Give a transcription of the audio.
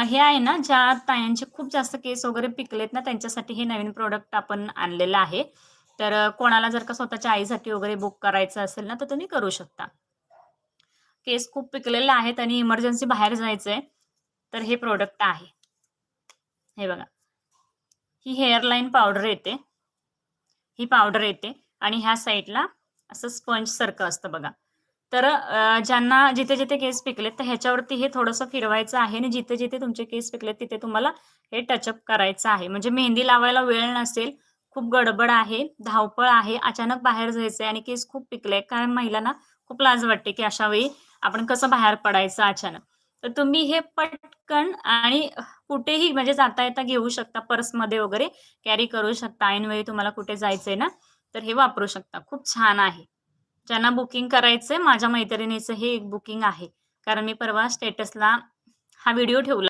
हे आहे ना, ज्या तायांचे खूप जास्त केस वगैरे पिकलेत ना, त्यांच्यासाठी हे नवीन प्रॉडक्ट आपण आणलेलं आहे. तर कोणाला जर का स्वतःच्या आईसाठी वगैरे बुक करायचं असेल ना, तर तुम्ही करू शकता. केस खूप पिकलेले आहेत आणि इमर्जन्सी बाहेर जायचंय, तर हे प्रॉडक्ट आहे. हे बघा. ही हेअर लाईन पावडर येते. ही पावडर येते आणि ह्या साईडला असं स्पंजसारखं असतं बघा. तर ज्यांना जिथे-जिथे केस पिकलेत, तर ह्याच्यावरती हे थोडंसं फिरवायचं आहे आणि जिथे-जिथे तुमचे केस पिकलेत, तिथे तुम्हाला हे टचअप करायचं आहे. म्हणजे मेहंदी लावायला वेळ नसेल, खूप गडबड आहे, धावपळ आहे, अचानक बाहेर जायचंय आणि केस खूप पिकले. कारण महिलांना खूप लाज वाटते, की अशा वेळी आपण कसं बाहेर पडायचं अचानक. तर तुम्ही हे पटकन आणि कुठेही म्हणजे जाता-येता घेऊ शकता. पर्समध्ये वगैरे कॅरी करू शकता. ऐनवेळी तुम्हाला कुठे जायचंय ना, तर हे वापरू शकता. खूप छान आहे. ज्यांना बुकिंग करायचंय, माझ्या मैत्रिणीचं हे एक बुकिंग आहे. कारण मी परवा स्टेटसला हा व्हिडिओ ठेवला.